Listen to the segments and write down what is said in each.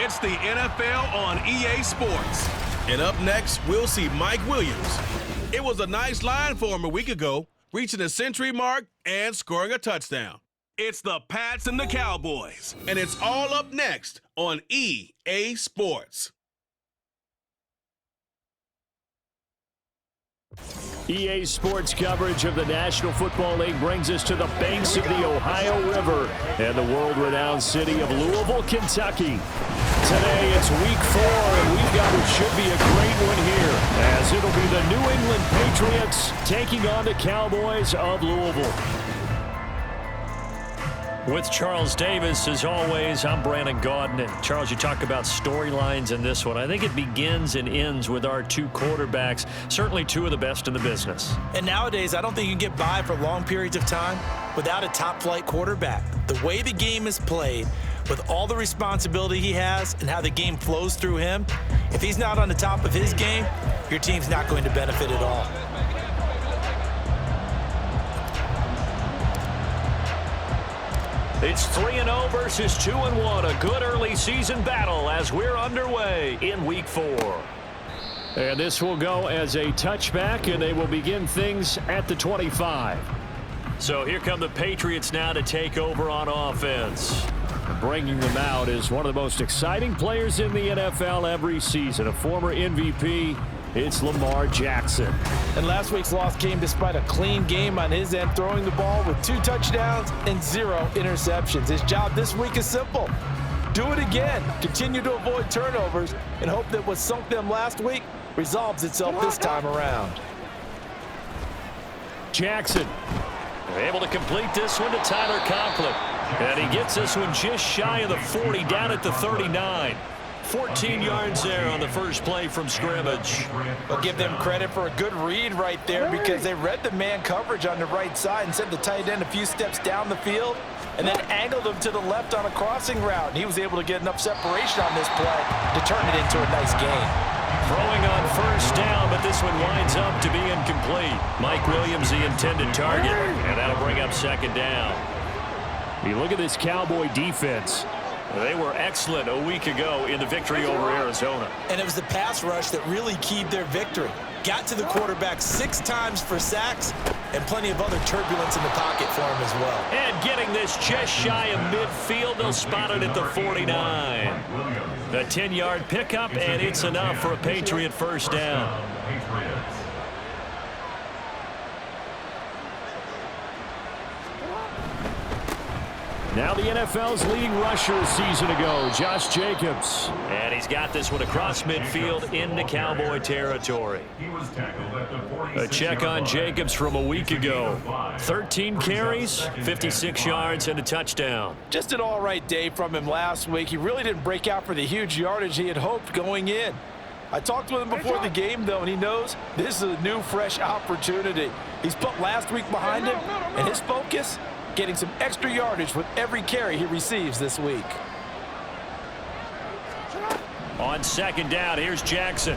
It's the NFL on EA Sports. And up next, we'll see Mike Williams. It was a nice line for him a week ago, reaching the century mark and scoring a touchdown. It's the Pats and the Cowboys. And it's all up next on EA Sports. EA Sports coverage of the National Football League brings us to the banks of the Ohio River and the world-renowned city of Louisville, Kentucky. Today it's week 4, and we've got what should be a great one here, as it'll be the New England Patriots taking on the Cowboys of Louisville. With Charles Davis, as always, I'm Brandon Gaudin. And Charles, you talk about storylines in this one. I think it begins and ends with our two quarterbacks, certainly two of the best in the business. And nowadays, I don't think you can get by for long periods of time without a top-flight quarterback. The way the game is played, with all the responsibility he has and how the game flows through him, if he's not on the top of his game, your team's not going to benefit at all. It's 3-0 versus 2-1, a good early season battle as we're underway in week 4. And this will go as a touchback, and they will begin things at the 25. So here come the Patriots now to take over on offense. Bringing them out is one of the most exciting players in the NFL every season, a former MVP. It's Lamar Jackson. And last week's loss came despite a clean game on his end, throwing the ball with 2 touchdowns and 0 interceptions. His job this week is simple. Do it again. Continue to avoid turnovers and hope that what sunk them last week resolves itself this time around. Jackson. Able to complete this one to Tyler Conklin. And he gets this one just shy of the 40, down at the 39. 14 yards there on the first play from scrimmage. I'll give them credit for a good read right there, because they read the man coverage on the right side and sent the tight end a few steps down the field and then angled him to the left on a crossing route. And he was able to get enough separation on this play to turn it into a nice gain. Throwing on first down, but this one winds up to be incomplete. Mike Williams, the intended target, and that'll bring up second down. You look at this Cowboy defense. They were excellent a week ago in the victory over Arizona. And it was the pass rush that really keyed their victory. Got to the quarterback 6 times for sacks and plenty of other turbulence in the pocket for him as well. And getting this just shy of midfield, they'll spot it at the 49. A 10-yard pickup, and it's enough for a Patriot first down. Now the NFL's leading rusher a season ago, Josh Jacobs. And he's got this one across midfield into Cowboy territory. A check on Jacobs from a week ago. 13 carries, 56 yards, and a touchdown. Just an all-right day from him last week. He really didn't break out for the huge yardage he had hoped going in. I talked with him before the game, though, and he knows this is a new, fresh opportunity. He's put last week behind him, and his focus, getting some extra yardage with every carry he receives this week. On second down, here's Jackson.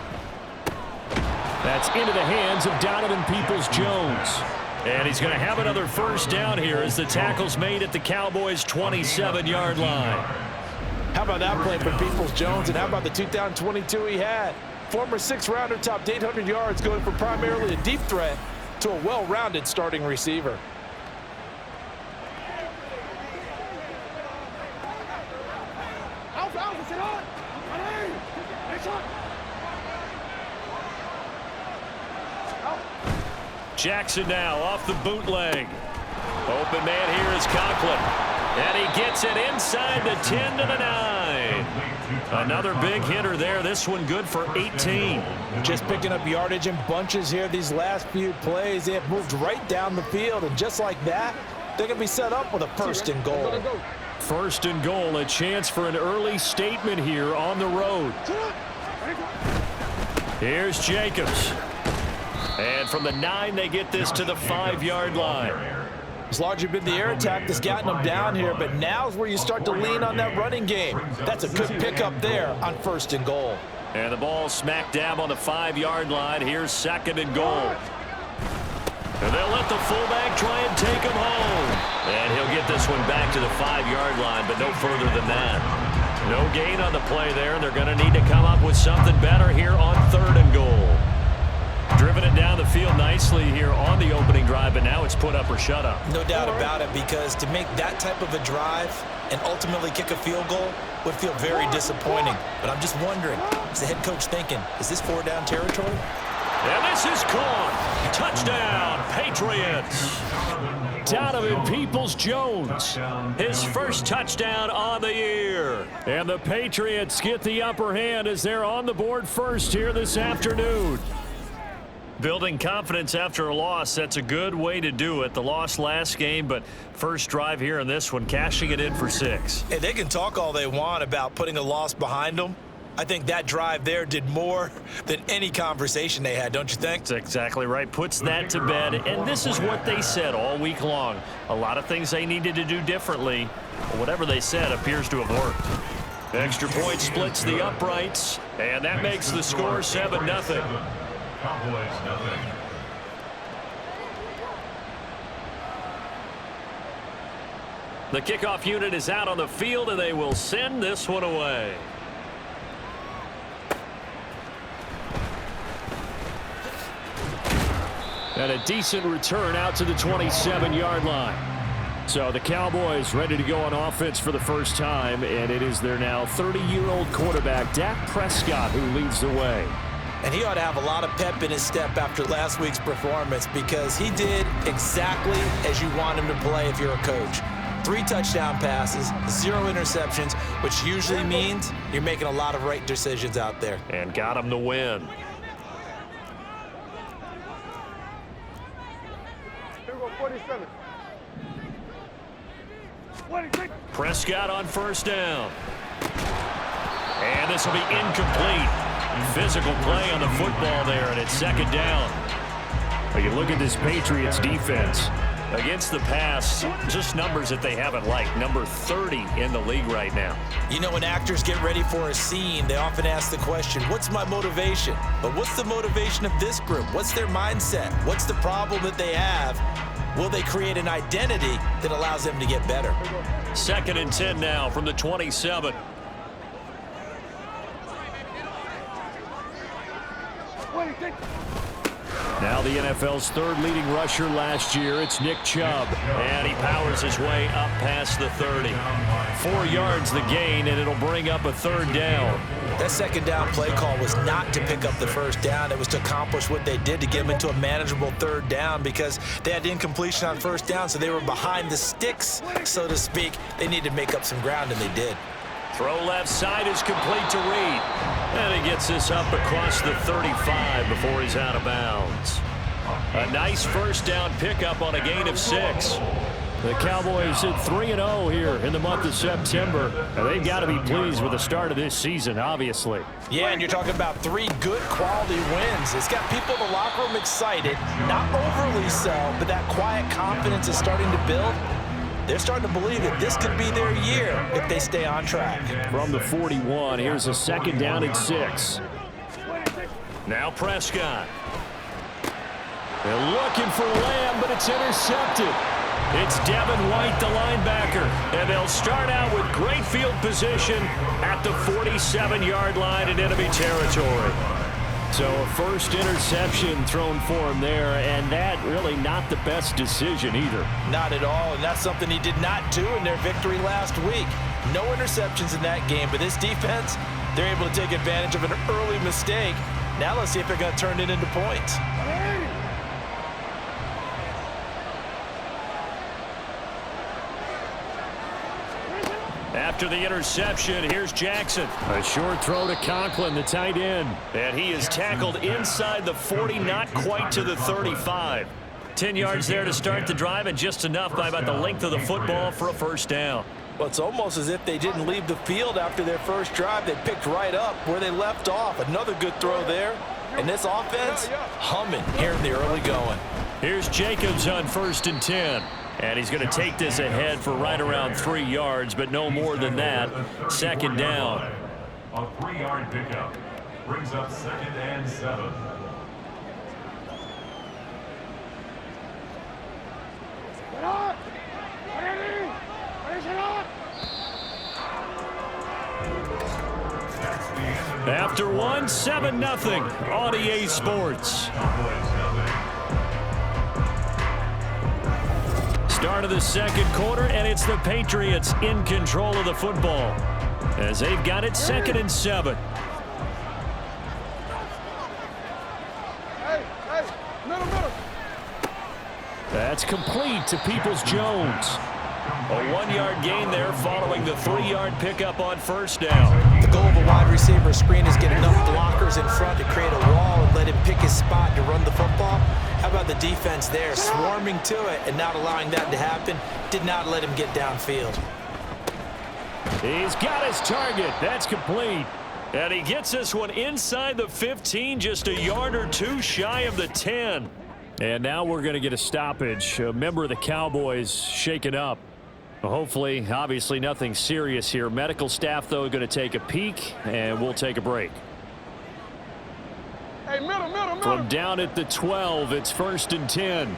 That's into the hands of Donovan Peoples-Jones. And he's going to have another first down here as the tackle's made at the Cowboys' 27-yard line. How about that play for Peoples-Jones, and how about the 2022 he had? Former 6th-rounder topped 800 yards, going from primarily a deep threat to a well-rounded starting receiver. Jackson now off the bootleg. Open man here is Conklin. And he gets it inside the 10 to the 9. Another big hitter there. This one good for 18. Just picking up yardage in bunches here these last few plays. They have moved right down the field, and just like that, they're going to be set up with a first and goal. First and goal, a chance for an early statement here on the road. Here's Jacobs. And from the 9, they get this to the 5-yard line. It's largely been the air attack that's gotten them down here, but now's where you start to lean on that running game. That's a good pickup there on first and goal. And the ball smack dab on the 5-yard line. Here's second and goal. And they'll let the fullback try and take him home. And he'll get this one back to the 5-yard line, but no further than that. No gain on the play there. They're going to need to come up with something better here on 3rd and goal. Driven it down the field nicely here on the opening drive, but now it's put up or shut up. No doubt about it, because to make that type of a drive and ultimately kick a field goal would feel very disappointing. But I'm just wondering, is the head coach thinking, is this 4-down territory? And this is caught. Touchdown, Patriots. Donovan Peoples-Jones, His first touchdown on the year. and the Patriots get the upper hand as they're on the board first here this afternoon. Building confidence after a loss, that's a good way to do it. The loss last game, but first drive here in this one, cashing it in for 6. Hey, they can talk all they want about putting a loss behind them. I think that drive there did more than any conversation they had, don't you think? That's exactly right. Puts that to bed, and this is what they said all week long. A lot of things they needed to do differently. Whatever they said appears to have worked. Extra point splits the uprights, and that makes the score 7-0. Cowboys nothing. The kickoff unit is out on the field, and they will send this one away. And a decent return out to the 27-yard line. So the Cowboys ready to go on offense for the first time, and it is their now 30-year-old quarterback, Dak Prescott, who leads the way. And he ought to have a lot of pep in his step after last week's performance, because he did exactly as you want him to play if you're a coach. 3 touchdown passes, 0 interceptions, which usually means you're making a lot of right decisions out there. And got him the win. Prescott on first down. And this will be incomplete. Physical play on the football there, and it's 2nd down. Well, you look at this Patriots defense. Against the pass, just numbers that they haven't liked. Number 30 in the league right now. You know, when actors get ready for a scene, they often ask the question, what's my motivation? But what's the motivation of this group? What's their mindset? What's the problem that they have? Will they create an identity that allows them to get better? 2nd and 10 now from the 27. Now the NFL's 3rd leading rusher last year, it's Nick Chubb. And he powers his way up past the 30. 4 yards the gain, and it'll bring up a 3rd down. That 2nd down play call was not to pick up the 1st down. It was to accomplish what they did, to get them into a manageable 3rd down, because they had incompletion on 1st down, so they were behind the sticks, so to speak. They needed to make up some ground, and they did. Throw left side is complete to Reed. And he gets this up across the 35 before he's out of bounds. A nice 1st down pickup on a gain of 6. The Cowboys at 3-0 here in the month of September. And they've got to be pleased with the start of this season, obviously. Yeah, and you're talking about 3 good quality wins. It's got people in the locker room excited, not overly so, but that quiet confidence is starting to build. They're starting to believe that this could be their year if they stay on track. From the 41, here's a 2nd down and 6. Now Prescott. They're looking for Lamb, but it's intercepted. It's Devin White, the linebacker. And they'll start out with great field position at the 47-yard line in enemy territory. So a first interception thrown for him there, and that really not the best decision either. Not at all, and that's something he did not do in their victory last week. No interceptions in that game, but this defense, they're able to take advantage of an early mistake. Now let's see if they're going to turn it into points. After the interception, here's Jackson. A short throw to Conklin, the tight end. And he is tackled inside the 40, not quite to the 35. 10 yards there to start the drive, and just enough by about the length of the football for a 1st down. Well, it's almost as if they didn't leave the field after their first drive. They picked right up where they left off. Another good throw there. And this offense, humming here in the early going. Here's Jacobs on 1st and 10. And he's going to take this ahead for right around 3 yards, but no more than that. 2nd down. A 3-yard pickup brings up 2nd and 7. After one, 7-0 on EA Sports. Start of the second quarter, and it's the Patriots in control of the football as they've got it 2nd and 7. That's complete to Peoples-Jones. A 1-yard gain there following the 3-yard pickup on first down. The goal of a wide receiver screen is get enough blockers in front to create a wall and let him pick his spot to run the football. How about the defense there, swarming to it and not allowing that to happen? Did not let him get downfield. He's got his target. That's complete. And he gets this one inside the 15, just a yard or two shy of the 10. And now we're going to get a stoppage. A member of the Cowboys shaken up. Hopefully, obviously nothing serious here. Medical staff, though, going to take a peek, and we'll take a break. Hey, middle. From down at the 12, it's 1st and 10.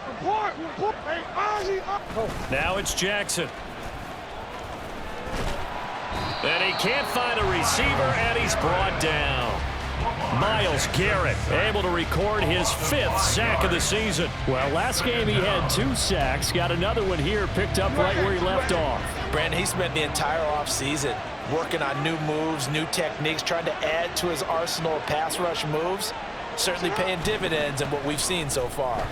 Report. Hey, Ozzy up. Now it's Jackson. And he can't find a receiver, and he's brought down. Myles Garrett able to record his 5th sack of the season. Well, last game he had 2 sacks. Got another one here, picked up right where he left off. Brandon, he spent the entire offseason working on new moves, new techniques, trying to add to his arsenal of pass rush moves. Certainly paying dividends in what we've seen so far.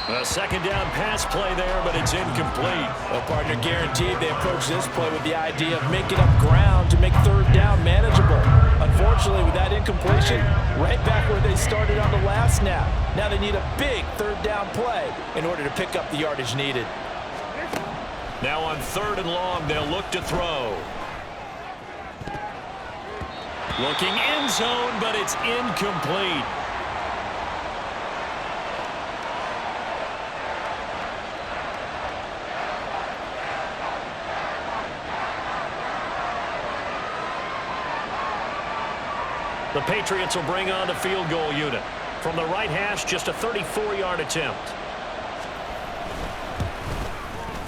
A 2nd down pass play there, but it's incomplete. Well, partner, guaranteed they approach this play with the idea of making up ground to make 3rd down manageable. Unfortunately, with that incompletion, right back where they started on the last snap. Now they need a big 3rd down play in order to pick up the yardage needed. Now on 3rd and long, they'll look to throw. Looking end zone, but it's incomplete. The Patriots will bring on the field goal unit. From the right hash, just a 34-yard attempt.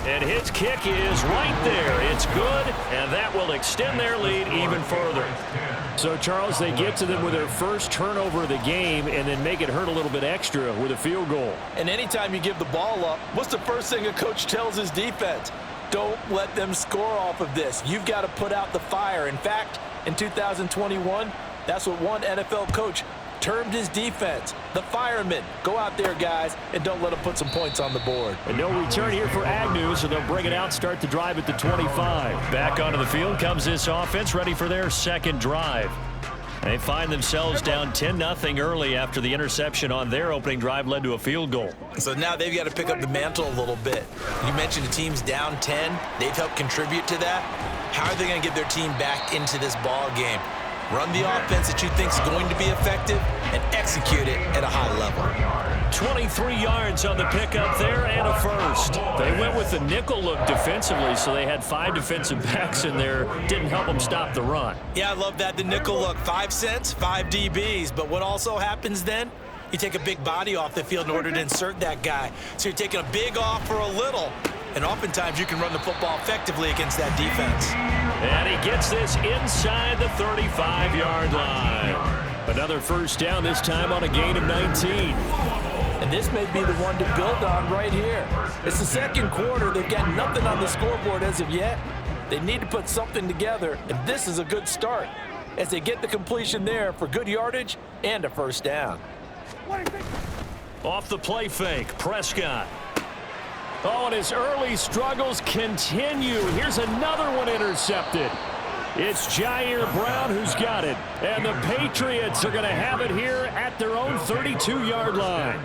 And his kick is right there. It's good, and that will extend their lead even further. So, Charles, they get to them with their first turnover of the game and then make it hurt a little bit extra with a field goal. And anytime you give the ball up, what's the first thing a coach tells his defense? Don't let them score off of this. You've got to put out the fire. In fact, in 2021, that's what one NFL coach termed his defense, the firemen. Go out there, guys, and don't let them put some points on the board. And no return here for Agnew, so they'll bring it out, start the drive at the 25. Back onto the field comes this offense, ready for their 2nd drive. They find themselves down 10-0 early after the interception on their opening drive led to a field goal. So now they've got to pick up the mantle a little bit. You mentioned the team's down 10. They've helped contribute to that. How are they going to get their team back into this ball game? Run the offense that you think is going to be effective and execute it at a high level. 23 yards on the pickup there and a first. They went with the nickel look defensively, so they had 5 defensive backs in there. Didn't help them stop the run. Yeah, I love that. The nickel look, 5 cents, 5 DBs. But what also happens then? You take a big body off the field in order to insert that guy. So you're taking a big off for a little. And oftentimes you can run the football effectively against that defense. And he gets this inside the 35-yard line. Another first down, this time on a gain of 19. And this may be the one to build on right here. It's the 2nd quarter. They've got nothing on the scoreboard as of yet. They need to put something together, and this is a good start as they get the completion there for good yardage and a first down. Off the play fake, Prescott. Oh, and his early struggles continue. Here's another one intercepted. It's Jair Brown who's got it. And the Patriots are going to have it here at their own 32-yard line.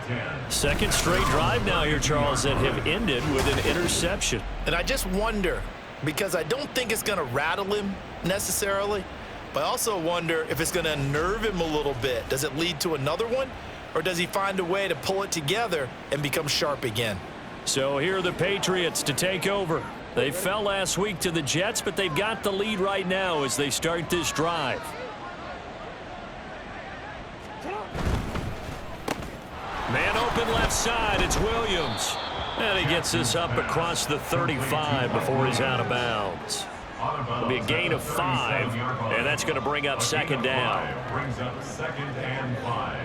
2nd straight drive now here, Charles, that have ended with an interception. And I just wonder, because I don't think it's going to rattle him necessarily, but I also wonder if it's going to unnerve him a little bit. Does it lead to another one? Or does he find a way to pull it together and become sharp again? So here are the Patriots to take over. They fell last week to the Jets, but they've got the lead right now as they start this drive. Man open left side, it's Williams. And he gets this up across the 35 before he's out of bounds. It'll be a gain of 5, and that's going to bring up second down. Brings up 2nd and 5.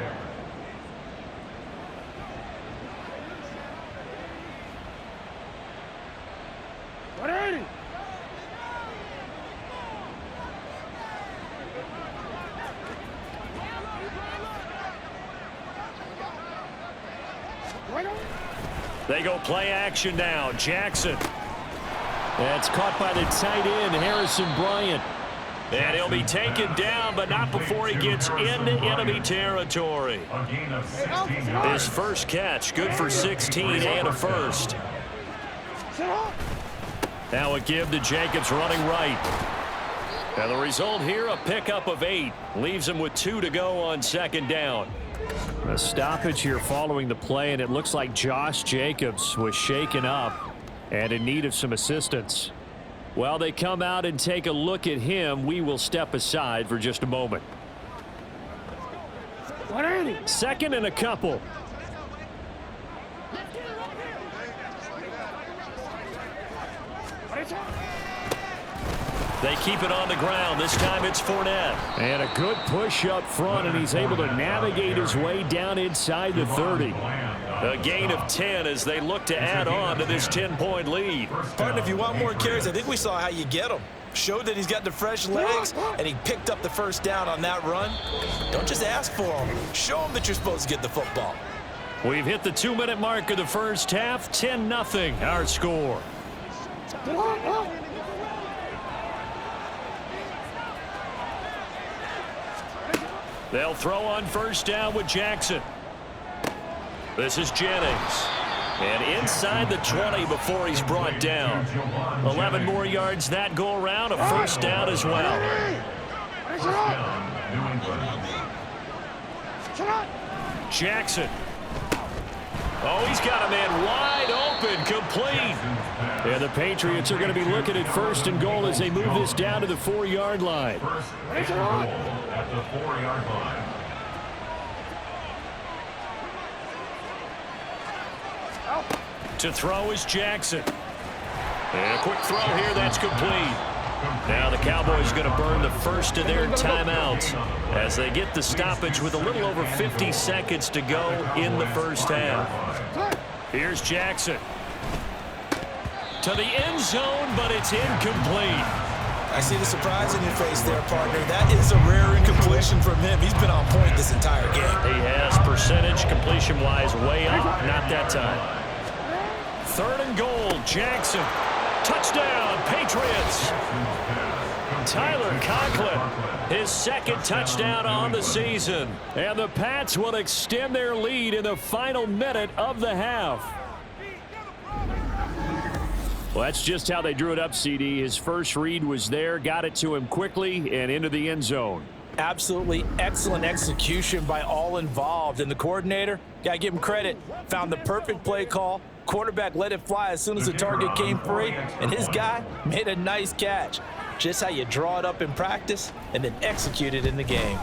They go play action now. Jackson. That's caught by the tight end, Harrison Bryant. And he'll be taken down, but not before he gets into enemy territory. A gain of 16 yards. His first catch, good for 16 and a first. Now a give to Jacobs running right. And the result here, a pickup of 8. Leaves him with 2 to go on second down. A stoppage here following the play, and it looks like Josh Jacobs was shaken up and in need of some assistance. While they come out and take a look at him, we will step aside for just a moment. 2nd and a couple. They keep it on the ground. This time it's Fournette. And a good push up front, and he's able to navigate his way down inside the 30. A gain of 10 as they look to add on to this 10-point lead. Partner, if you want more carries, I think we saw how you get them. Showed that he's got the fresh legs, and he picked up the first down on that run. Don't just ask for them. Show them that you're supposed to get the football. We've hit the 2-minute mark of the first half. 10-0 our score. They'll throw on first down with Jackson. This is Jennings. And inside the 20 before he's brought down. 11 more yards that go around. A first down as well. Jackson. Oh, he's got a man wide open, complete. And the Patriots are going to be looking at 1st and goal as they move this down to the 4-yard line. First and goal at the 4-yard line. To throw is Jackson. And a quick throw here, that's complete. Now the Cowboys going to burn the first of their timeouts as they get the stoppage with a little over 50 seconds to go in the first half. Here's Jackson. To the end zone, but it's incomplete. I see the surprise in your face there, partner. That is a rare incompletion from him. He's been on point this entire game. He has percentage completion-wise way up, not that time. 3rd and goal, Jackson. Touchdown, Patriots. Tyler Conklin, his 2nd touchdown on the season. And the Pats will extend their lead in the final minute of the half. Well, that's just how they drew it up, CD. His first read was there, got it to him quickly, and into the end zone. Absolutely excellent execution by all involved. And the coordinator, got to give him credit, found the perfect play call. Quarterback let it fly as soon as the target came free, and his guy made a nice catch. Just how you draw it up in practice and then execute it in the game.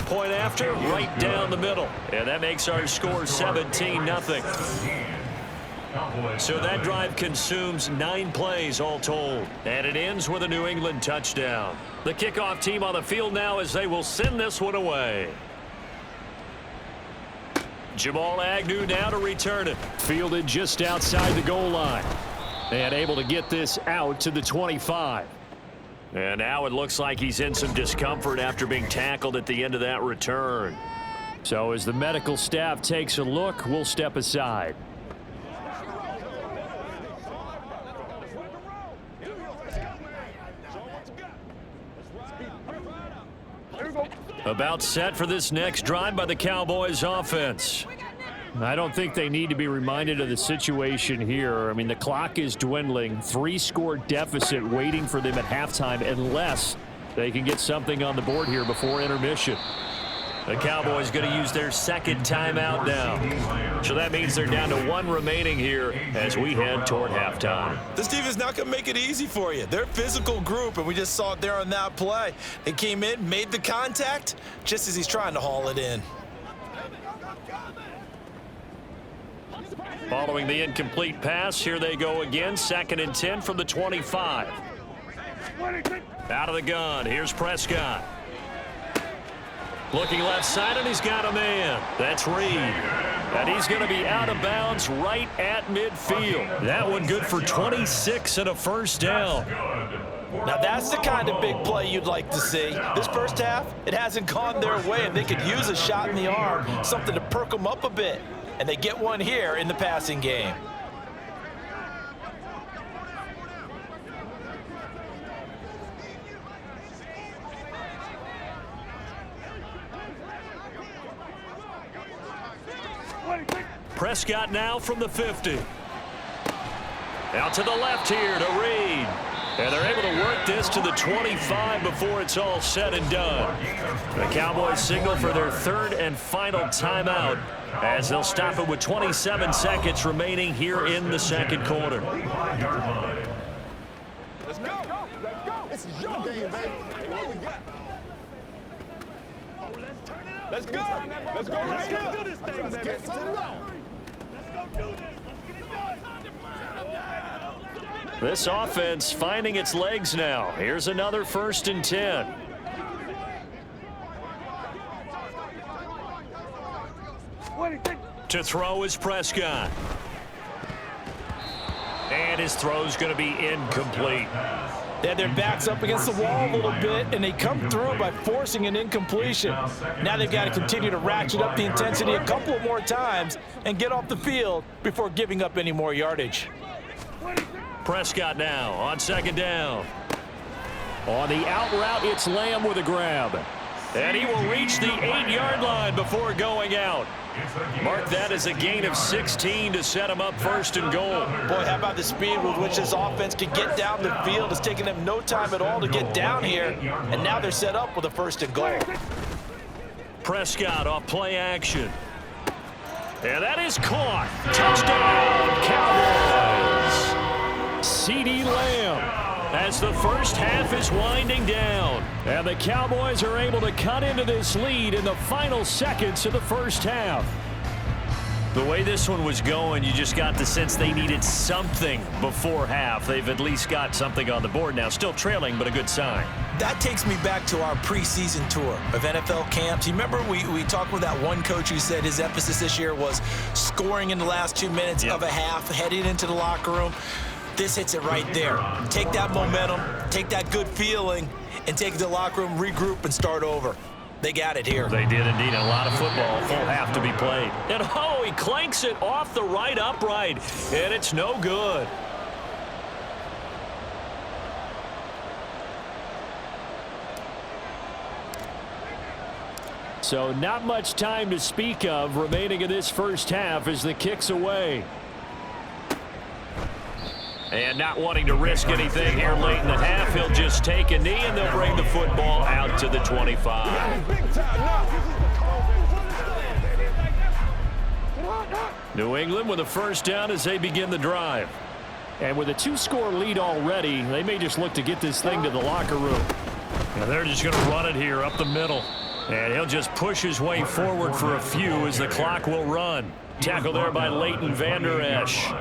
Point after, right down the middle. And that makes our score 17-0. So that drive consumes 9 plays all told. And it ends with a New England touchdown. The kickoff team on the field now as they will send this one away. Jamal Agnew now to return it. Fielded just outside the goal line. And able to get this out to the 25. And now it looks like he's in some discomfort after being tackled at the end of that return. So as the medical staff takes a look, we'll step aside. About set for this next drive by the Cowboys offense. I don't think they need to be reminded of the situation here. I mean, the clock is dwindling. 3-score deficit waiting for them at halftime unless they can get something on the board here before intermission. The Cowboys going to use their 2nd timeout now. So that means they're down to 1 remaining here as we head toward halftime. This team is not going to make it easy for you. They're a physical group, and we just saw it there on that play. They came in, made the contact, just as he's trying to haul it in. Following the incomplete pass, here they go again. 2nd and 10 from the 25. Out of the gun, here's Prescott. Looking left side, and he's got a man. That's Reed. And he's going to be out of bounds right at midfield. That one good for 26 and a first down. Now that's the kind of big play you'd like to see. This first half, it hasn't gone their way, and they could use a shot in the arm, something to perk them up a bit. And they get one here in the passing game. Prescott now from the 50. Out to the left here to Reed. And they're able to work this to the 25 before it's all said and done. The Cowboys signal for their third and final timeout as they'll stop it with 27 seconds remaining here in the second quarter. Let's go. Let's go. This is your game, baby. Let's go. Let's go. Let's do this thing, baby. Let's go do this. This offense finding its legs now. Here's another 1st and 10. To throw is Prescott. And his throw's going to be incomplete. They had their backs up against the wall a little bit, and they come through by forcing an incompletion. Now they've got to continue to ratchet up the intensity a couple more times and get off the field before giving up any more yardage. Prescott now on 2nd down. On the out route, it's Lamb with a grab. And he will reach the 8-yard line before going out. Mark that as a gain of 16 to set him up 1st and goal. Boy, how about the speed with which this offense can get down the field? It's taken them no time at all to get down here, and now they're set up with a 1st and goal. Prescott off play action. And that is caught. Touchdown, Cowboys. CeeDee Lamb as the first half is winding down. And the Cowboys are able to cut into this lead in the final seconds of the first half. The way this one was going, you just got the sense they needed something before half. They've at least got something on the board now. Still trailing, but a good sign. That takes me back to our preseason tour of NFL camps. You remember we talked with that one coach who said his emphasis this year was scoring in the last 2 minutes of a half, heading into the locker room. This hits it right there. Take that momentum, take that good feeling, and take it to the locker room, regroup, and start over. They got it here. They did indeed. A lot of football, full half to be played. And oh, he clanks it off the right upright, and it's no good. So not much time to speak of remaining in this first half as the kick's away. And not wanting to risk anything here late in the half, he'll just take a knee, and they'll bring the football out to the 25. New England with a 1st down as they begin the drive. And with a 2-score lead already, they may just look to get this thing to the locker room. And they're just going to run it here up the middle. And he'll just push his way forward for a few as the clock will run. Tackle there by Leighton Vander Esch.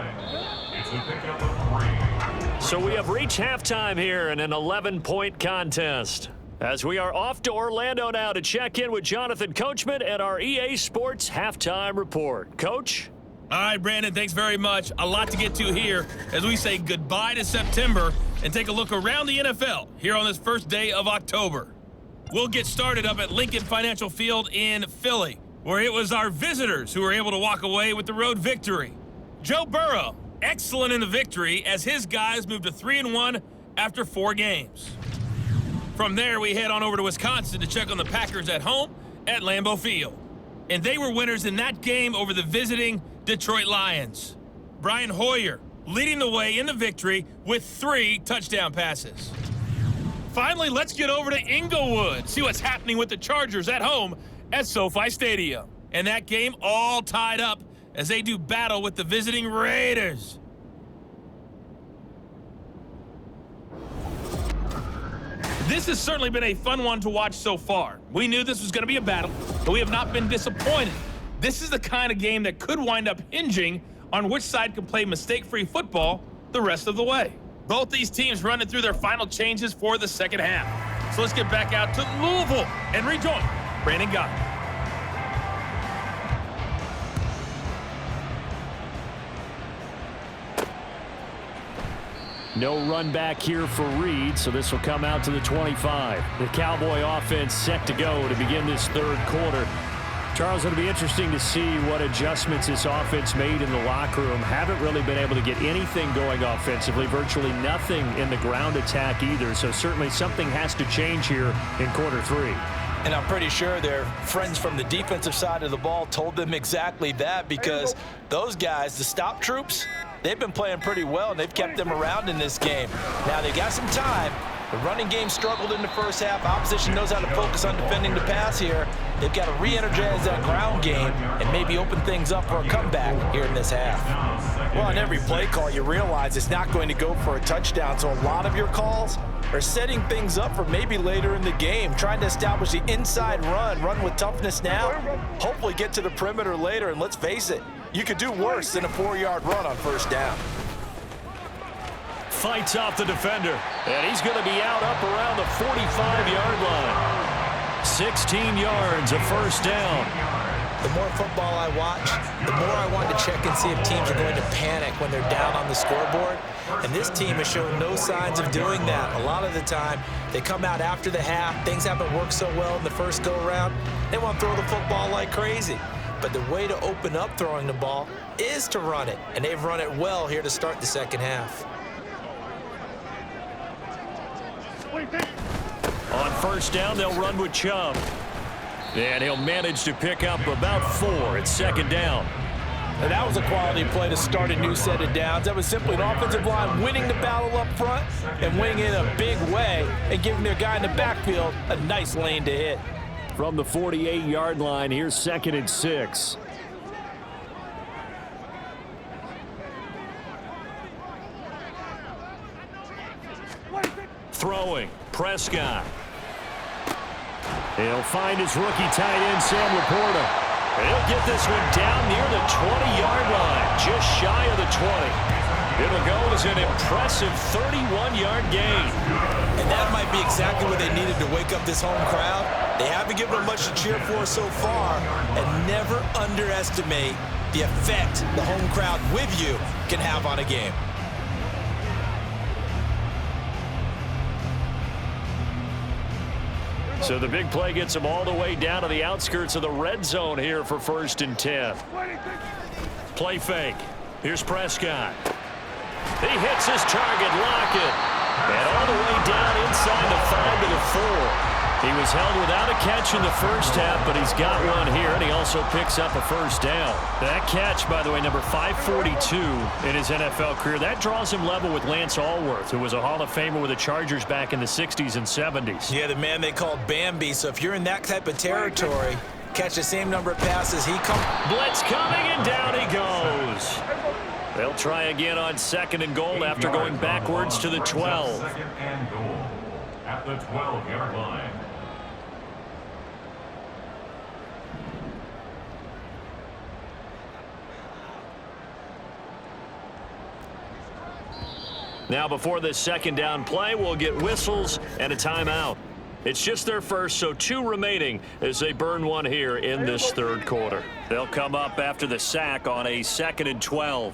So we have reached halftime here in an 11-point contest. As we are off to Orlando now to check in with Jonathan Coachman and our EA Sports Halftime Report. Coach? All right, Brandon, thanks very much. A lot to get to here as we say goodbye to September and take a look around the NFL here on this first day of October. We'll get started up at Lincoln Financial Field in Philly, where it was our visitors who were able to walk away with the road victory. Joe Burrow, excellent in the victory as his guys moved to 3-1 after 4 games. From there, we head on over to Wisconsin to check on the Packers at home at Lambeau Field. And they were winners in that game over the visiting Detroit Lions. Brian Hoyer leading the way in the victory with 3 touchdown passes. Finally, let's get over to Inglewood, see what's happening with the Chargers at home at SoFi Stadium. And that game all tied up as they do battle with the visiting Raiders. This has certainly been a fun one to watch so far. We knew this was going to be a battle, but we have not been disappointed. This is the kind of game that could wind up hinging on which side can play mistake-free football the rest of the way. Both these teams running through their final changes for the second half. So let's get back out to Louisville and rejoin Brandon Gott. No run back here for Reed, so this will come out to the 25. The Cowboy offense set to go to begin this third quarter. Charles, it'll be interesting to see what adjustments this offense made in the locker room. Haven't really been able to get anything going offensively, virtually nothing in the ground attack either, so certainly something has to change here in quarter three. And I'm pretty sure their friends from the defensive side of the ball told them exactly that, because those guys, the stop troops, they've been playing pretty well, and they've kept them around in this game. Now, they got some time. The running game struggled in the first half. Opposition knows how to focus on defending the pass here. They've got to re-energize that ground game and maybe open things up for a comeback here in this half. Well, on every play call, you realize it's not going to go for a touchdown, so a lot of your calls are setting things up for maybe later in the game, trying to establish the inside run with toughness now, hopefully get to the perimeter later, and let's face it, you could do worse than a 4-yard run on first down. Fights off the defender, and he's going to be out up around the 45-yard line. 16 yards, a first down. The more football I watch, the more I want to check and see if teams are going to panic when they're down on the scoreboard. And this team has shown no signs of doing that. A lot of the time, they come out after the half. Things haven't worked so well in the first go-around. They want to throw the football like crazy. But the way to open up throwing the ball is to run it. And they've run it well here to start the second half. On first down, they'll run with Chubb. And he'll manage to pick up about 4 at second down. And that was a quality play to start a new set of downs. That was simply an offensive line winning the battle up front and winning it in a big way and giving their guy in the backfield a nice lane to hit. From the 48-yard line, here's 2nd and 6. Throwing, Prescott. He'll find his rookie tight end, Sam Laporta. He'll get this one down near the 20-yard line, just shy of the 20. It'll go as an impressive 31-yard gain. And that might be exactly what they needed to wake up this home crowd. They haven't given them much to cheer for so far, and never underestimate the effect the home crowd with you can have on a game. So the big play gets them all the way down to the outskirts of the red zone here for 1st and 10. Play fake. Here's Prescott. He hits his target, Lockett. And all the way down inside the 5 to the 4. He was held without a catch in the first half, but he's got one here, and he also picks up a first down. That catch, by the way, number 542 in his NFL career, that draws him level with Lance Allworth, who was a Hall of Famer with the Chargers back in the 60s and 70s. Yeah, the man they called Bambi. So if you're in that type of territory, catch the same number of passes he comes. Blitz coming, and down he goes. They'll try again on 2nd and goal after going backwards to the 12. 2nd and goal at the 12-yard line. Now before this 2nd down play, we'll get whistles and a timeout. It's just their first, so 2 remaining as they burn one here in this 3rd quarter. They'll come up after the sack on a 2nd and 12.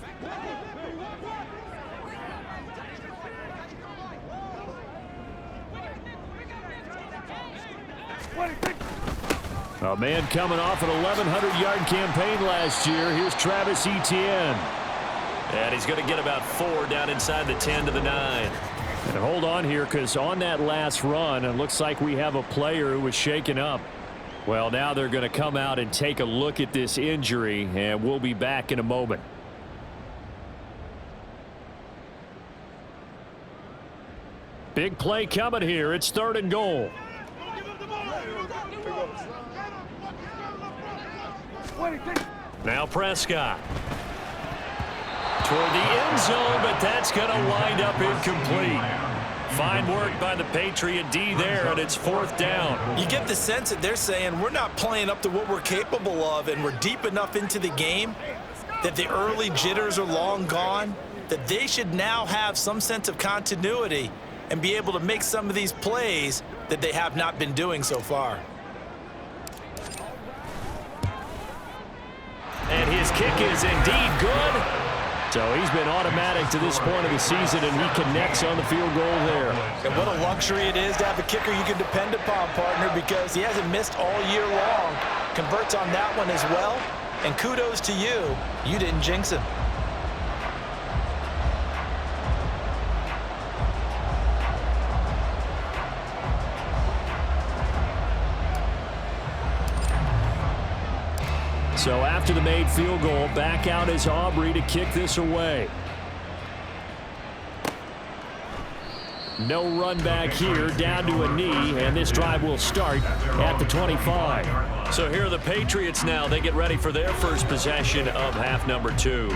A man coming off an 1,100-yard campaign last year. Here's Travis Etienne. And he's going to get about 4 down inside the 10 to the 9. And hold on here, because on that last run, it looks like we have a player who was shaken up. Well, now they're going to come out and take a look at this injury, and we'll be back in a moment. Big play coming here. It's 3rd and goal. Now Prescott. Toward the end zone, but that's going to wind up incomplete. Fine work by the Patriot D there, and it's 4th down. You get the sense that they're saying we're not playing up to what we're capable of, and we're deep enough into the game that the early jitters are long gone. that they should now have some sense of continuity and be able to make some of these plays that they have not been doing so far. And his kick is indeed good. So he's been automatic to this point of the season, and he connects on the field goal there. And what a luxury it is to have a kicker you can depend upon, partner, because he hasn't missed all year long. Converts on that one as well. And kudos to you. You didn't jinx him. So after the made field goal, back out is Aubrey to kick this away. No run back here, down to a knee, and this drive will start at the 25. So here are the Patriots now. They get ready for their first possession of half number 2.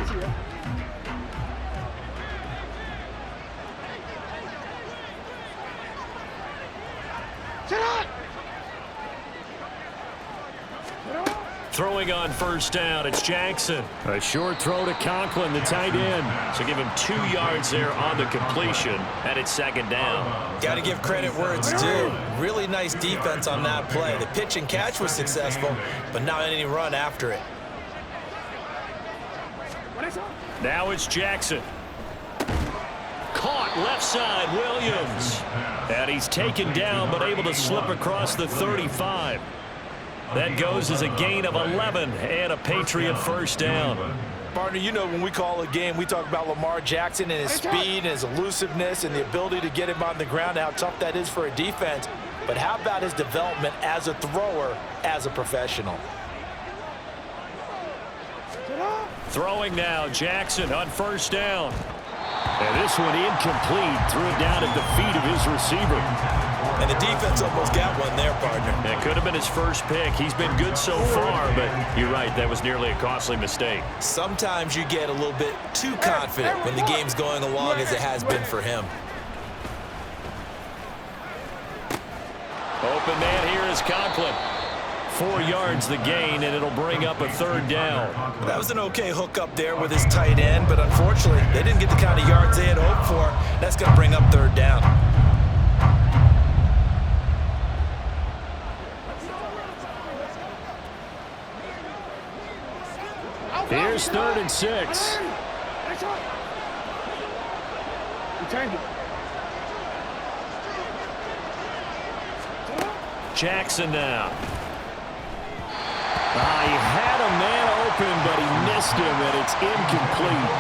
Throwing on first down, it's Jackson. A short throw to Conklin, the tight end. So give him 2 yards there on the completion, and it's second down. Got to give credit where it's due. Really nice defense on that play. The pitch and catch was successful, but not any run after it. Now it's Jackson. Caught left side, Williams. And he's taken down, but able to slip across the 35. That goes as a gain of 11 and a Patriot first down. Partner, you know when we call a game, we talk about Lamar Jackson and his speed and his elusiveness and the ability to get him on the ground, how tough that is for a defense. But how about his development as a thrower, as a professional? Throwing now, Jackson on first down. And this one incomplete, threw it down at the feet of his receiver. And the defense almost got one there, partner. That could have been his first pick. He's been good so far, but you're right, that was nearly a costly mistake. Sometimes you get a little bit too confident when the game's going along as it has been for him. Open man here is Conklin. 4 yards the gain, and it'll bring up a third down. That was an okay hook up there with his tight end, but unfortunately, they didn't get the kind of yards they had hoped for. That's going to bring up third down. Here's 3rd and 6. Jackson now. He had a man open, but he missed him, and it's incomplete.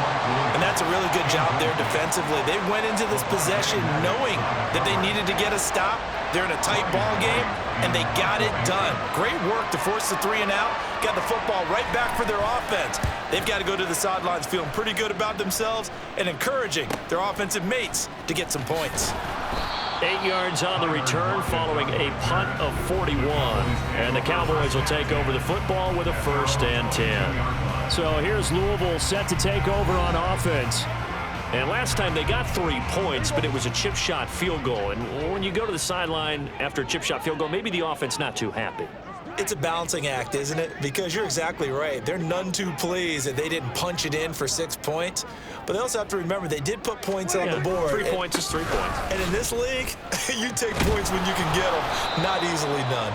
And that's a really good job there defensively. They went into this possession knowing that they needed to get a stop. They're in a tight ball game, and they got it done. Great work to force the 3 and out. Got the football right back for their offense. They've got to go to the sidelines feeling pretty good about themselves and encouraging their offensive mates to get some points. 8 yards on the return following a punt of 41. And the Cowboys will take over the football with a 1st and 10. So here's Louisville set to take over on offense. And last time they got 3 points, but it was a chip shot field goal. And when you go to the sideline after a chip shot field goal, maybe the offense not too happy. It's a balancing act, isn't it? Because you're exactly right. They're none too pleased that they didn't punch it in for 6 points. But they also have to remember they did put points on the board. 3 points is 3 points. And in this league, you take points when you can get them. Not easily done.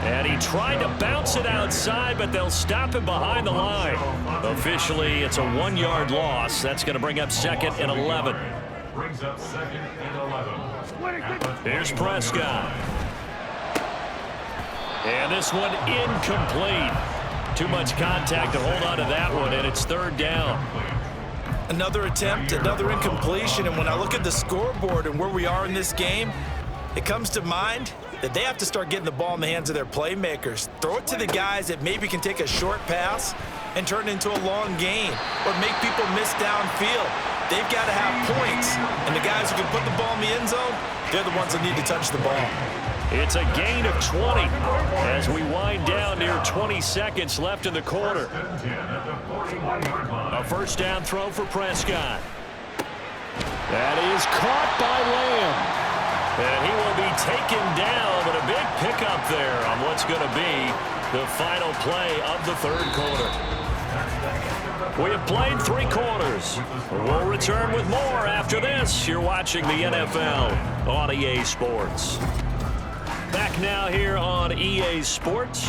And he tried to bounce it outside, but they'll stop him behind the line. Officially, it's a 1-yard loss. That's going to bring up 2nd and 11. Brings up 2nd and 11. Here's Prescott. And this one incomplete. Too much contact to hold on to that one, and it's 3rd down. Another attempt, another incompletion, and when I look at the scoreboard and where we are in this game, it comes to mind that they have to start getting the ball in the hands of their playmakers. Throw it to the guys that maybe can take a short pass and turn it into a long gain or make people miss downfield. They've got to have points, and the guys who can put the ball in the end zone, they're the ones that need to touch the ball. It's a gain of 20 as we wind down near 20 seconds left in the quarter. A 1st down throw for Prescott. That is caught by Lamb. And he will be taken down, but a big pickup there on what's going to be the final play of the 3rd quarter. We have played 3 quarters. We'll return with more after this. You're watching the NFL on EA Sports. Back now here on EA Sports.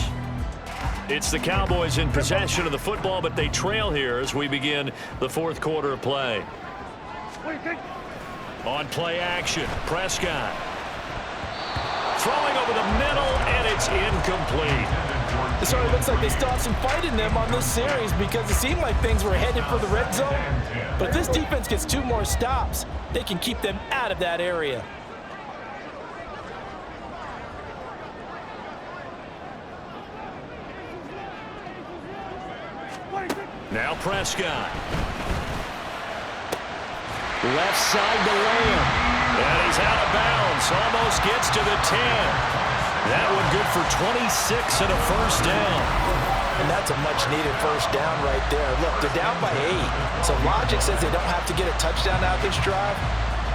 It's the Cowboys in possession of the football, but they trail here as we begin the 4th quarter of play. On play action, Prescott. Throwing over the middle, and it's incomplete. It certainly looks like they still have some fight in them on this series because it seemed like things were headed for the red zone. But if this defense gets 2 more stops, they can keep them out of that area. Now Prescott. Left side to Lamb. And he's out of bounds. Almost gets to the 10. That one good for 26 and a first down. And that's a much-needed first down right there. Look, they're down by 8. So logic says they don't have to get a touchdown out this drive.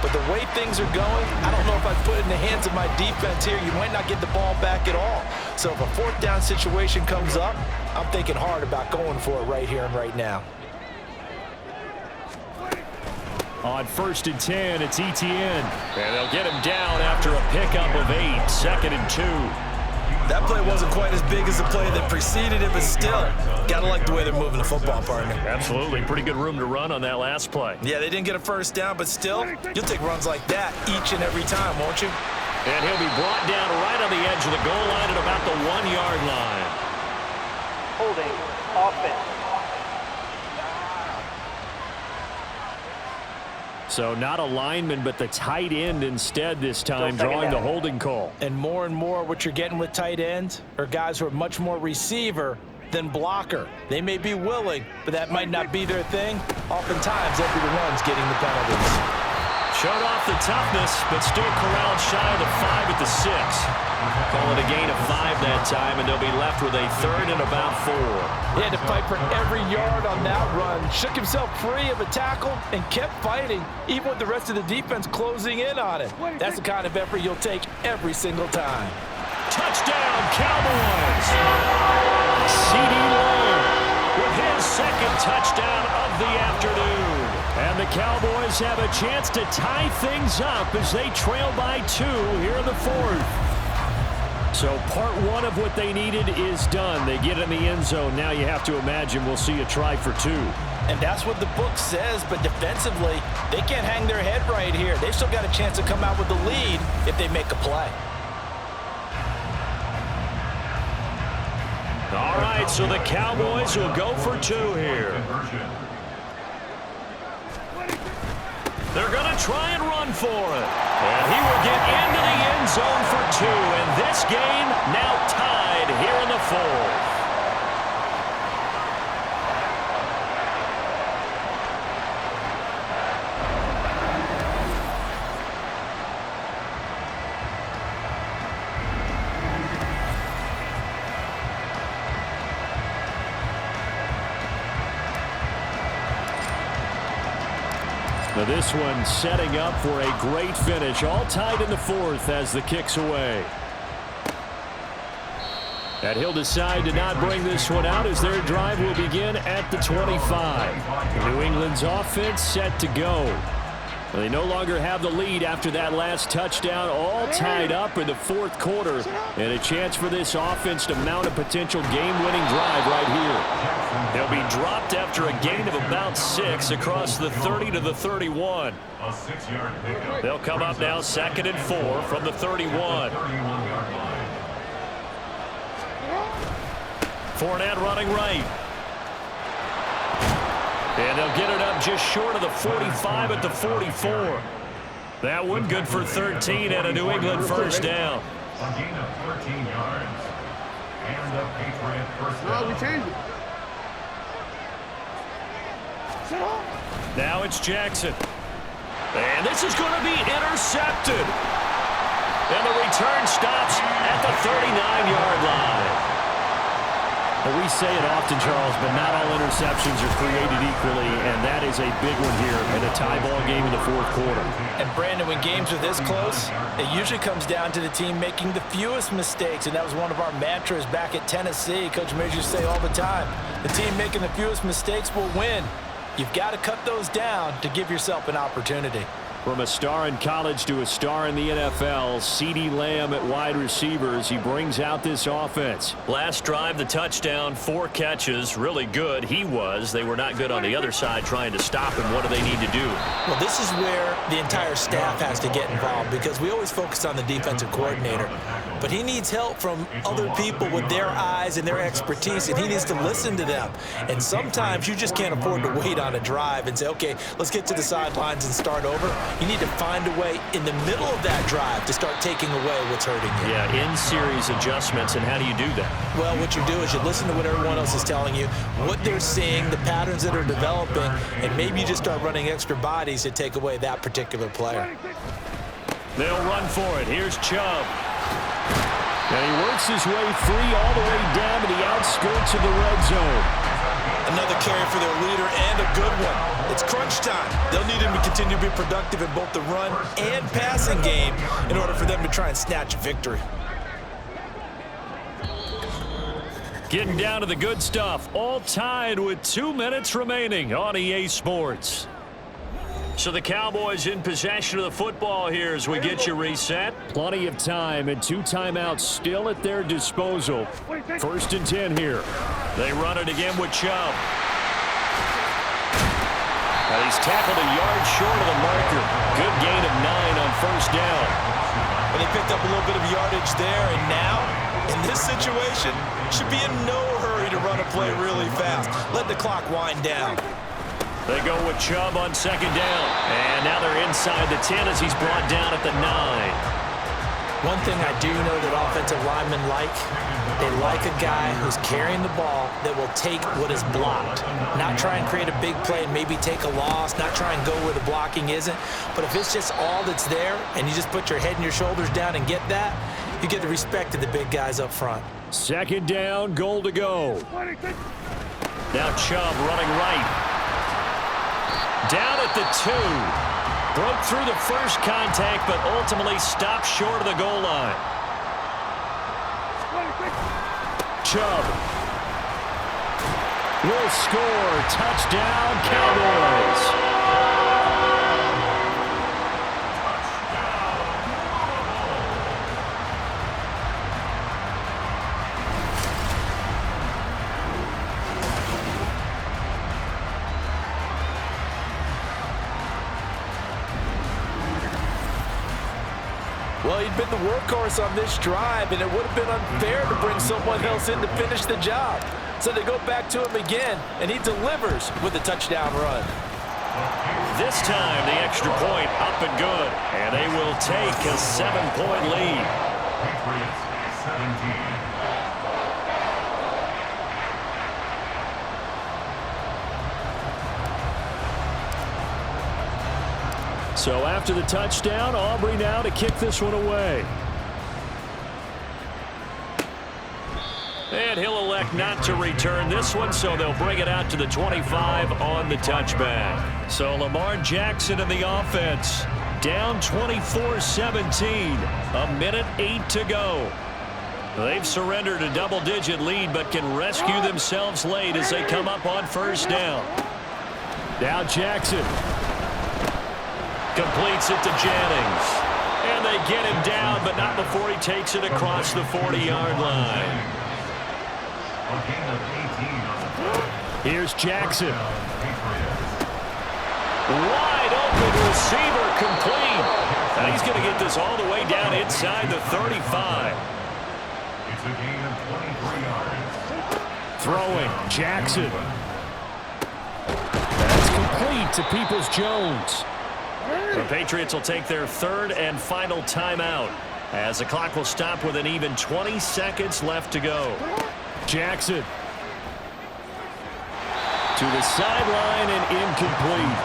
But the way things are going, I don't know if I'd put it in the hands of my defense here. You might not get the ball back at all. So if a 4th down situation comes up, I'm thinking hard about going for it right here and right now. On 1st and 10, it's Etienne. And they'll get him down after a pickup of 8. 2nd and 2. That play wasn't quite as big as the play that preceded it, but still, gotta like the way they're moving the football, partner. Absolutely. Pretty good room to run on that last play. Yeah, they didn't get a first down, but still, you'll take runs like that each and every time, won't you? And he'll be brought down right on the edge of the goal line at about the 1-yard line. Holding offense. So not a lineman, but the tight end instead this time, drawing the holding call. And more what you're getting with tight ends are guys who are much more receiver than blocker. They may be willing, but that might not be their thing. Oftentimes, they'll be the ones getting the penalties. Showed off the toughness, but still corralled shy of the 5 at the 6. Call it a gain of 5 that time, and they'll be left with a 3rd and about 4. He had to fight for every yard on that run. Shook himself free of a tackle and kept fighting, even with the rest of the defense closing in on it. That's the kind of effort you'll take every single time. Touchdown, Cowboys! C.D. Lamb with his 2nd touchdown of the afternoon. And the Cowboys have a chance to tie things up as they trail by 2 here in the 4th. So part 1 of what they needed is done. They get in the end zone. Now you have to imagine we'll see a try for 2. And that's what the book says, but defensively, they can't hang their head right here. They've still got a chance to come out with the lead if they make a play. All right, so the Cowboys will go for 2 here. They're going to try and run for it. And he will get into the end zone for 2. And this game now tied here in the 4th. Now this one setting up for a great finish. All tied in the 4th as the kick's away. And he'll decide to not bring this one out as their drive will begin at the 25. New England's offense set to go. They no longer have the lead after that last touchdown, all tied up in the 4th quarter. And a chance for this offense to mount a potential game-winning drive right here. He'll be dropped after a gain of about 6 across the 30 to the 31. A 6-yard pickup. They'll come up now 2nd and 4 from the 31. 31-yard line. Fournette running right. And they'll get it up just short of the 45 at the 44. That one good for 13 and a New England first down. A gain of 13 yards. And a Patriot first down. We changed it. Now it's Jackson. And this is going to be intercepted. And the return stops at the 39-yard line. Well, we say it often, Charles, but not all interceptions are created equally, and that is a big one here in a tie ball game in the fourth quarter. And Brandon, when games are this close, it usually comes down to the team making the fewest mistakes, and that was one of our mantras back at Tennessee. Coach Major used to say all the time, the team making the fewest mistakes will win. You've got to cut those down to give yourself an opportunity. From a star in college to a star in the NFL, CeeDee Lamb at wide receivers. He brings out this offense. Last drive, the touchdown, 4 catches. Really good. He was. They were not good on the other side trying to stop him. What do they need to do? Well, this is where the entire staff has to get involved because we always focus on the defensive coordinator. But he needs help from other people with their eyes and their expertise, and he needs to listen to them. And sometimes you just can't afford to wait on a drive and say, okay, let's get to the sidelines and start over. You need to find a way in the middle of that drive to start taking away what's hurting you. Yeah, in-series adjustments, and how do you do that? Well, what you do is you listen to what everyone else is telling you, what they're seeing, the patterns that are developing, and maybe you just start running extra bodies to take away that particular player. They'll run for it. Here's Chubb. And he works his way free all the way down to the outskirts of the red zone. Another carry for their leader and a good one. It's crunch time. They'll need him to continue to be productive in both the run and passing game in order for them to try and snatch a victory. Getting down to the good stuff. All tied with 2 minutes remaining on EA Sports. So the Cowboys in possession of the football here as we get you reset. Plenty of time and 2 timeouts still at their disposal. 1st and 10 here. They run it again with Chubb. And he's tackled a yard short of the marker. Good gain of 9 on 1st down. But they picked up a little bit of yardage there, and now, in this situation, should be in no hurry to run a play really fast. Let the clock wind down. They go with Chubb on 2nd down. And now they're inside the 10 as he's brought down at the 9. One thing I do know that offensive linemen like, they like a guy who's carrying the ball that will take what is blocked. Not try and create a big play and maybe take a loss, not try and go where the blocking isn't. But if it's just all that's there and you just put your head and your shoulders down and get that, you get the respect of the big guys up front. 2nd down, goal to go. Now Chubb running right. Down at the 2. Broke through the first contact, but ultimately stopped short of the goal line. Chubb will score. Touchdown, Cowboys. Well, he'd been the workhorse on this drive, and it would have been unfair to bring someone else in to finish the job. So they go back to him again, and he delivers with a touchdown run. This time, the extra point up and good, and they will take a 7-point lead. Patriots 17. So after the touchdown, Aubrey now to kick this one away. And he'll elect not to return this one, so they'll bring it out to the 25 on the touchback. So Lamar Jackson in the offense, down 24-17, 1:08 to go. They've surrendered a double-digit lead, but can rescue themselves late as they come up on 1st down. Now Jackson. Completes it to Jennings. And they get him down, but not before he takes it across the 40-yard line. A gain of 18 on the play. Here's Jackson. Wide open receiver complete. And he's going to get this all the way down inside the 35. It's a gain of 23 yards. Throwing. Jackson. That's complete to Peoples-Jones. The Patriots will take their 3rd and final timeout as the clock will stop with an even 20 seconds left to go. Jackson. To the sideline and incomplete.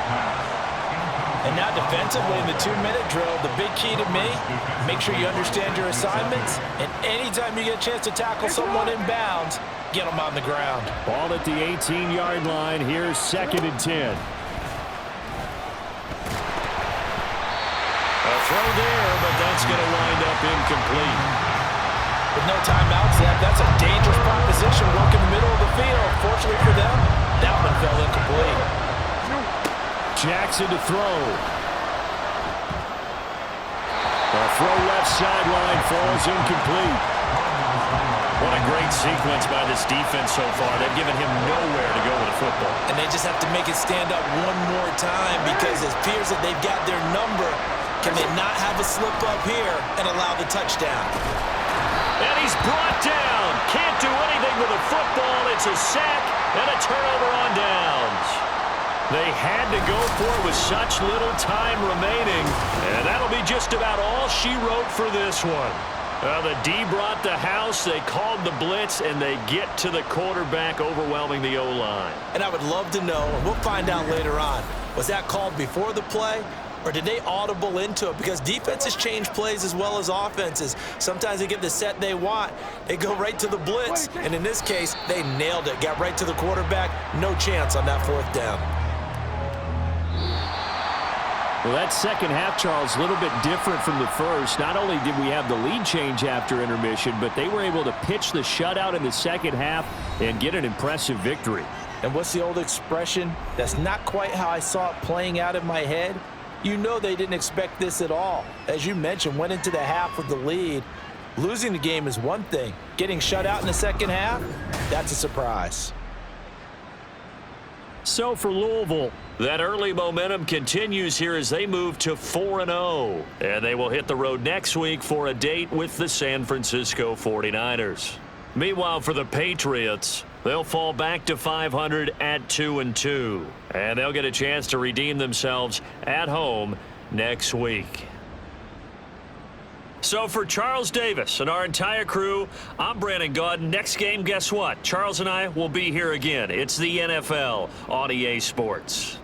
And now defensively in the 2-minute drill, the big key to me, make sure you understand your assignments, and anytime you get a chance to tackle someone in bounds, get them on the ground. Ball at the 18-yard line. Here's 2nd and 10. A throw there, but that's going to wind up incomplete. With no timeouts left, that's a dangerous proposition. Work in the middle of the field. Fortunately for them, that one fell incomplete. Jackson to throw. The throw left sideline falls incomplete. What a great sequence by this defense so far. They've given him nowhere to go with the football. And they just have to make it stand up one more time because it appears that they've got their number. Can they not have a slip up here and allow the touchdown? And he's brought down. Can't do anything with the football. It's a sack and a turnover on downs. They had to go for it with such little time remaining. And that'll be just about all she wrote for this one. The D brought the house. They called the blitz, and they get to the quarterback, overwhelming the O-line. And I would love to know, and we'll find out later on, was that called before the play? Or did they audible into it? Because defenses change plays as well as offenses. Sometimes they get the set they want. They go right to the blitz. And in this case, they nailed it. Got right to the quarterback. No chance on that 4th down. Well, that second half, Charles, a little bit different from the first. Not only did we have the lead change after intermission, but they were able to pitch the shutout in the second half and get an impressive victory. And what's the old expression? That's not quite how I saw it playing out in my head. You know they didn't expect this at all. As you mentioned, went into the half with the lead. Losing the game is one thing. Getting shut out in the second half, that's a surprise. So for Louisville, that early momentum continues here as they move to 4-0. And they will hit the road next week for a date with the San Francisco 49ers. Meanwhile, for the Patriots, they'll fall back to 500 at 2-2. And they'll get a chance to redeem themselves at home next week. So for Charles Davis and our entire crew, I'm Brandon Gaudin. Next game, guess what? Charles and I will be here again. It's the NFL on EA Sports.